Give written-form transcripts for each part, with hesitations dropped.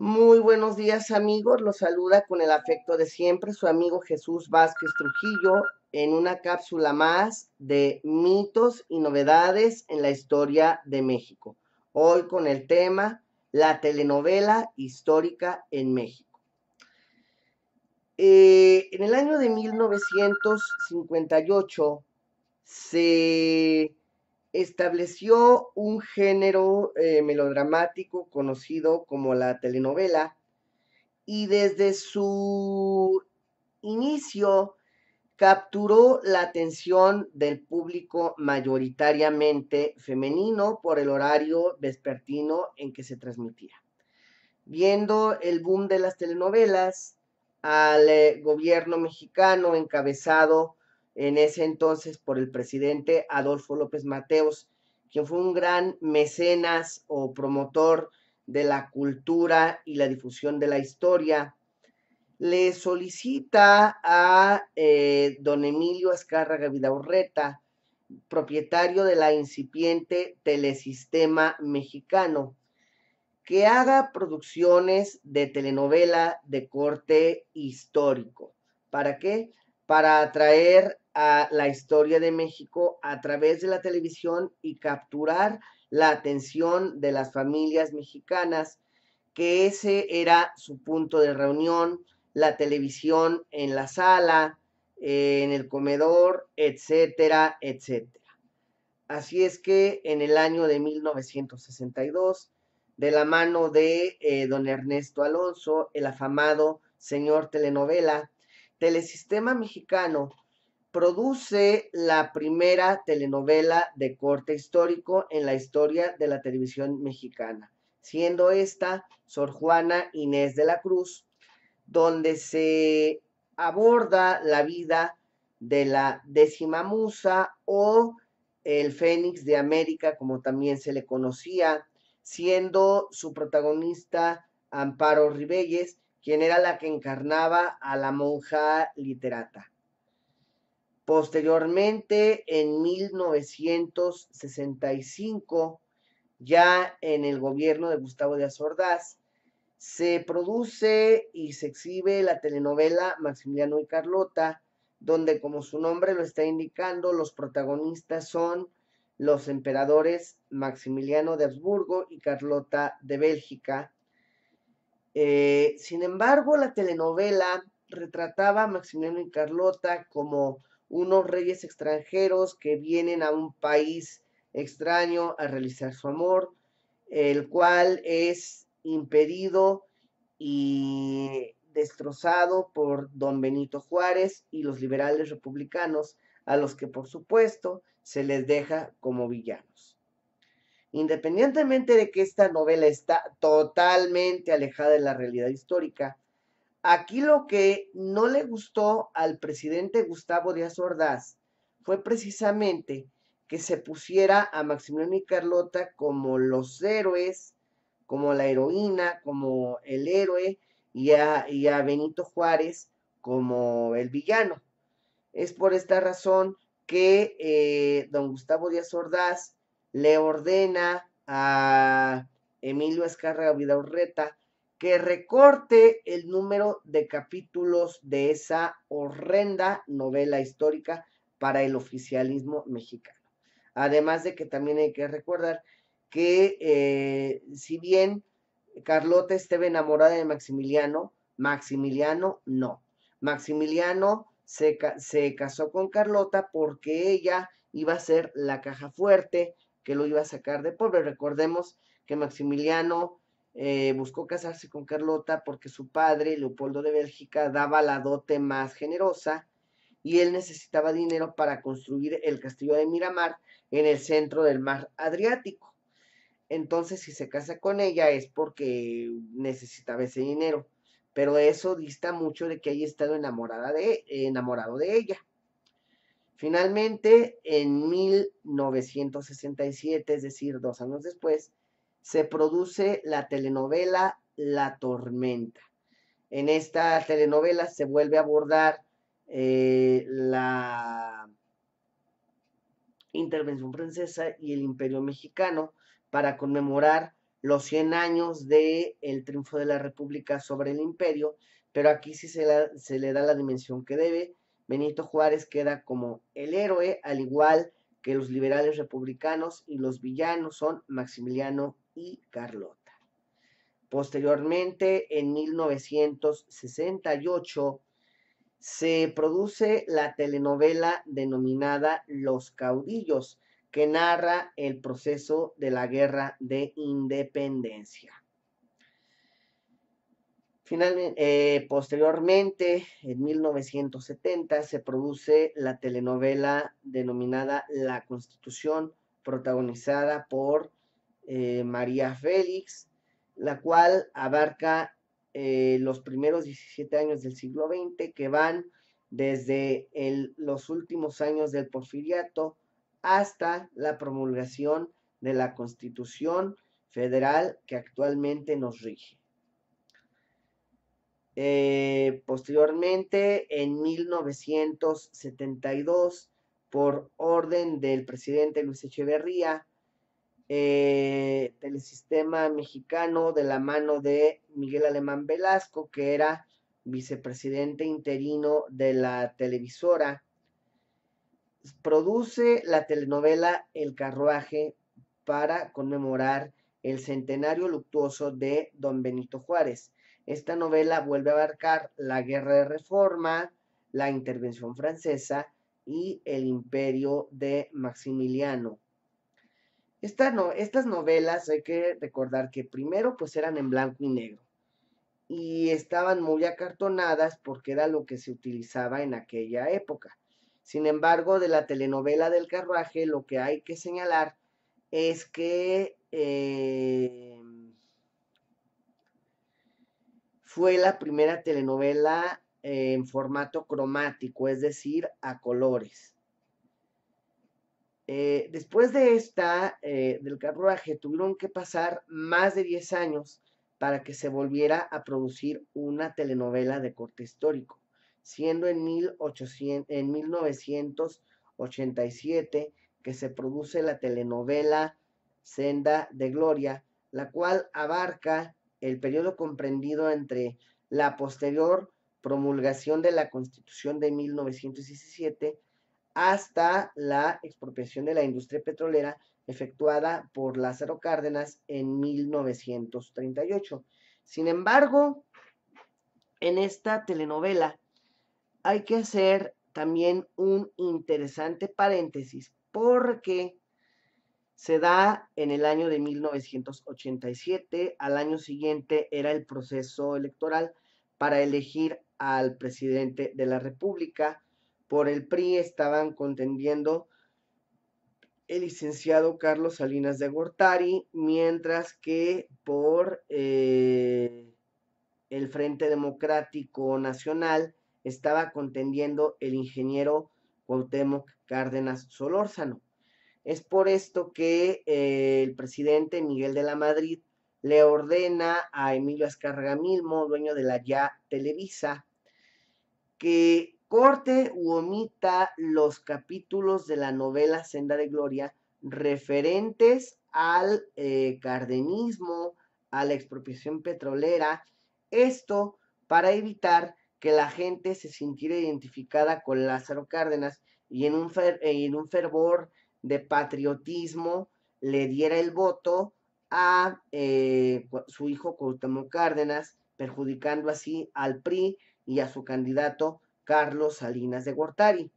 Muy buenos días amigos, los saluda con el afecto de siempre su amigo Jesús Vázquez Trujillo en una cápsula más de mitos y novedades en la historia de México. Hoy con el tema la telenovela histórica en México. En el año de 1958 se estableció un género melodramático conocido como la telenovela y desde su inicio capturó la atención del público mayoritariamente femenino por el horario vespertino en que se transmitía. Viendo el boom de las telenovelas, al gobierno mexicano encabezado en ese entonces por el presidente Adolfo López Mateos, quien fue un gran mecenas o promotor de la cultura y la difusión de la historia, le solicita a don Emilio Azcárraga Vidaurreta, propietario de la incipiente Telesistema Mexicano, que haga producciones de telenovela de corte histórico. ¿Para qué? Para atraer a la historia de México a través de la televisión y capturar la atención de las familias mexicanas, que ese era su punto de reunión, la televisión en la sala, en el comedor, etcétera, etcétera. Así es que en el año de 1962, de la mano de don Ernesto Alonso, el afamado señor telenovela, Telesistema Mexicano produce la primera telenovela de corte histórico en la historia de la televisión mexicana, siendo esta Sor Juana Inés de la Cruz, donde se aborda la vida de la décima musa o el Fénix de América, como también se le conocía, siendo su protagonista Amparo Ribelles, quien era la que encarnaba a la monja literata. Posteriormente, en 1965, ya en el gobierno de Gustavo Díaz Ordaz, se produce y se exhibe la telenovela Maximiliano y Carlota, donde, como su nombre lo está indicando, los protagonistas son los emperadores Maximiliano de Habsburgo y Carlota de Bélgica. Sin embargo, la telenovela retrataba a Maximiliano y Carlota como unos reyes extranjeros que vienen a un país extraño a realizar su amor, el cual es impedido y destrozado por don Benito Juárez y los liberales republicanos, a los que por supuesto se les deja como villanos. Independientemente de que esta novela está totalmente alejada de la realidad histórica, aquí lo que no le gustó al presidente Gustavo Díaz Ordaz fue precisamente que se pusiera a Maximiliano y Carlota como los héroes, como la heroína, como el héroe, y a Benito Juárez como el villano. Es por esta razón que don Gustavo Díaz Ordaz le ordena a Emilio Azcárraga Vidaurreta que recorte el número de capítulos de esa horrenda novela histórica para el oficialismo mexicano. Además de que también hay que recordar que si bien Carlota estaba enamorada de Maximiliano, Maximiliano no. Maximiliano se casó con Carlota porque ella iba a ser la caja fuerte que lo iba a sacar de pobre. Recordemos que Maximiliano buscó casarse con Carlota porque su padre, Leopoldo de Bélgica, daba la dote más generosa y él necesitaba dinero para construir el castillo de Miramar en el centro del mar Adriático. Entonces, si se casa con ella es porque necesitaba ese dinero. Pero eso dista mucho de que haya estado enamorado de ella. Finalmente, en 1967, es decir, 2 años después, se produce la telenovela La Tormenta. En esta telenovela se vuelve a abordar la intervención francesa y el imperio mexicano para conmemorar los 100 años del triunfo de la República sobre el imperio, pero aquí sí se le da la dimensión que debe. Benito Juárez queda como el héroe, al igual que los liberales republicanos, y los villanos son Maximiliano y Carlota. Posteriormente, en 1968, se produce la telenovela denominada Los Caudillos, que narra el proceso de la Guerra de Independencia. Finalmente, posteriormente, en 1970, se produce la telenovela denominada La Constitución, protagonizada por María Félix, la cual abarca los primeros 17 años del siglo XX, que van desde los últimos años del Porfiriato hasta la promulgación de la Constitución Federal que actualmente nos rige. Posteriormente, en 1972, por orden del presidente Luis Echeverría, Telesistema Mexicano, de la mano de Miguel Alemán Velasco, que era vicepresidente interino de la televisora, produce la telenovela El Carruaje para conmemorar el centenario luctuoso de Don Benito Juárez. Esta novela vuelve a abarcar la Guerra de Reforma, la intervención francesa y el imperio de Maximiliano. Estas novelas hay que recordar que primero pues eran en blanco y negro y estaban muy acartonadas porque era lo que se utilizaba en aquella época. Sin embargo, de la telenovela del Carruaje, lo que hay que señalar es que fue la primera telenovela en formato cromático, es decir, a colores. Después de del Carruaje, tuvieron que pasar más de 10 años para que se volviera a producir una telenovela de corte histórico, siendo en 1987 que se produce la telenovela Senda de Gloria, la cual abarca el periodo comprendido entre la posterior promulgación de la Constitución de 1917 hasta la expropiación de la industria petrolera efectuada por Lázaro Cárdenas en 1938. Sin embargo, en esta telenovela hay que hacer también un interesante paréntesis porque se da en el año de 1987, al año siguiente era el proceso electoral para elegir al presidente de la República. Por el PRI estaban contendiendo el licenciado Carlos Salinas de Gortari, mientras que por el Frente Democrático Nacional estaba contendiendo el ingeniero Cuauhtémoc Cárdenas Solórzano. Es por esto que el presidente Miguel de la Madrid le ordena a Emilio Azcárraga Milmo, dueño de la Ya Televisa, que corte u omita los capítulos de la novela Senda de Gloria referentes al cardenismo, a la expropiación petrolera, esto para evitar que la gente se sintiera identificada con Lázaro Cárdenas y en un fervor de patriotismo le diera el voto a su hijo Cuauhtémoc Cárdenas, perjudicando así al PRI y a su candidato Carlos Salinas de Gortari.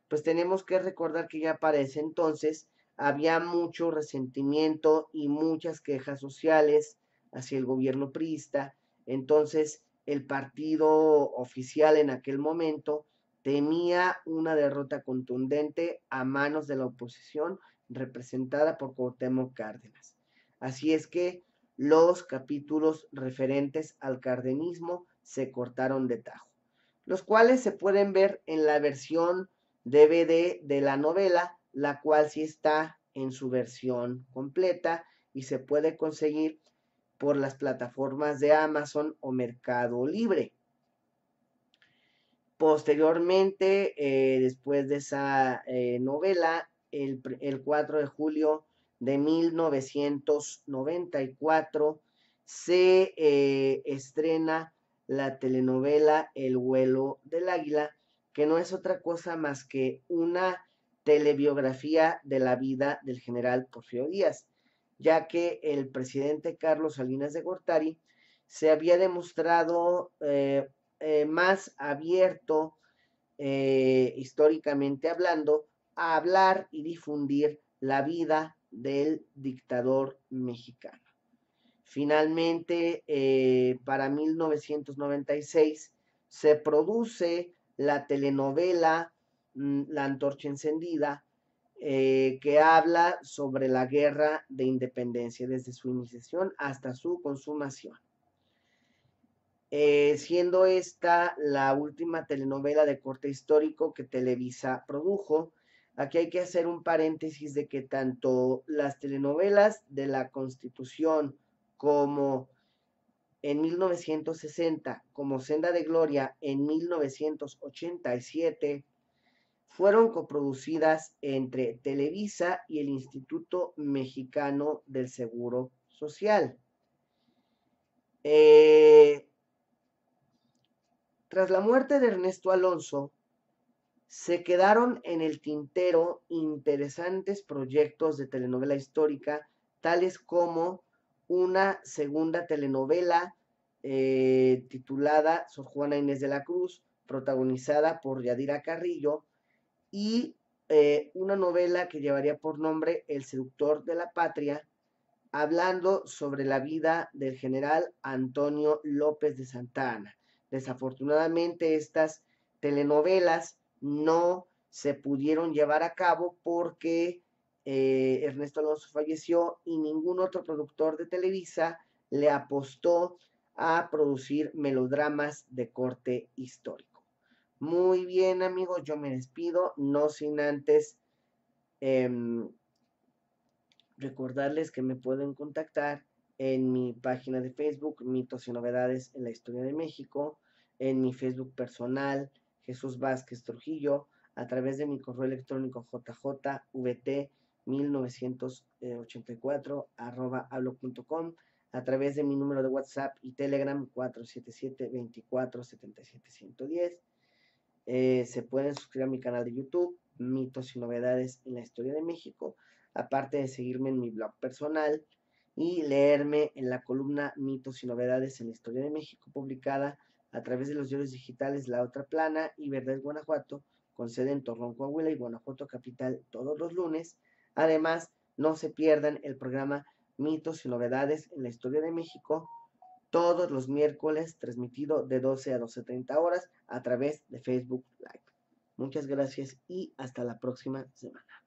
Pues tenemos que recordar que ya para ese entonces había mucho resentimiento y muchas quejas sociales hacia el gobierno priista. Entonces el partido oficial en aquel momento temía una derrota contundente a manos de la oposición representada por Cuauhtémoc Cárdenas. Así es que los capítulos referentes al cardenismo se cortaron de tajo, los cuales se pueden ver en la versión DVD de la novela, la cual sí está en su versión completa y se puede conseguir por las plataformas de Amazon o Mercado Libre. Posteriormente, después de esa novela, el 4 de julio de 1994 se estrena la telenovela El vuelo del águila, que no es otra cosa más que una telebiografía de la vida del general Porfirio Díaz, ya que el presidente Carlos Salinas de Gortari se había demostrado más abierto, históricamente hablando, a hablar y difundir la vida del dictador mexicano. Finalmente, para 1996 se produce la telenovela La Antorcha Encendida, que habla sobre la guerra de independencia desde su iniciación hasta su consumación. Siendo esta la última telenovela de corte histórico que Televisa produjo. Aquí hay que hacer un paréntesis de que tanto las telenovelas de la Constitución como en 1960, como Senda de Gloria en 1987, fueron coproducidas entre Televisa y el Instituto Mexicano del Seguro Social. Tras la muerte de Ernesto Alonso, se quedaron en el tintero interesantes proyectos de telenovela histórica, tales como una segunda telenovela titulada Sor Juana Inés de la Cruz, protagonizada por Yadira Carrillo, y una novela que llevaría por nombre El seductor de la patria, hablando sobre la vida del general Antonio López de Santa Anna. Desafortunadamente, estas telenovelas no se pudieron llevar a cabo porque Ernesto Alonso falleció y ningún otro productor de Televisa le apostó a producir melodramas de corte histórico. Muy bien, amigos, yo me despido, no sin antes recordarles que me pueden contactar en mi página de Facebook, Mitos y Novedades en la Historia de México, en mi Facebook personal, Jesús Vázquez Trujillo, a través de mi correo electrónico jjvt1984 a través de mi número de WhatsApp y Telegram 477-2477-110. Se pueden suscribir a mi canal de YouTube, Mitos y Novedades en la Historia de México, aparte de seguirme en mi blog personal y leerme en la columna Mitos y Novedades en la Historia de México, publicada a través de los diarios digitales La Otra Plana y Verdad Guanajuato, con sede en Torreón, Coahuila y Guanajuato Capital todos los lunes. Además, no se pierdan el programa Mitos y Novedades en la Historia de México, todos los miércoles, transmitido de 12 a 12:30 horas a través de Facebook Live. Muchas gracias y hasta la próxima semana.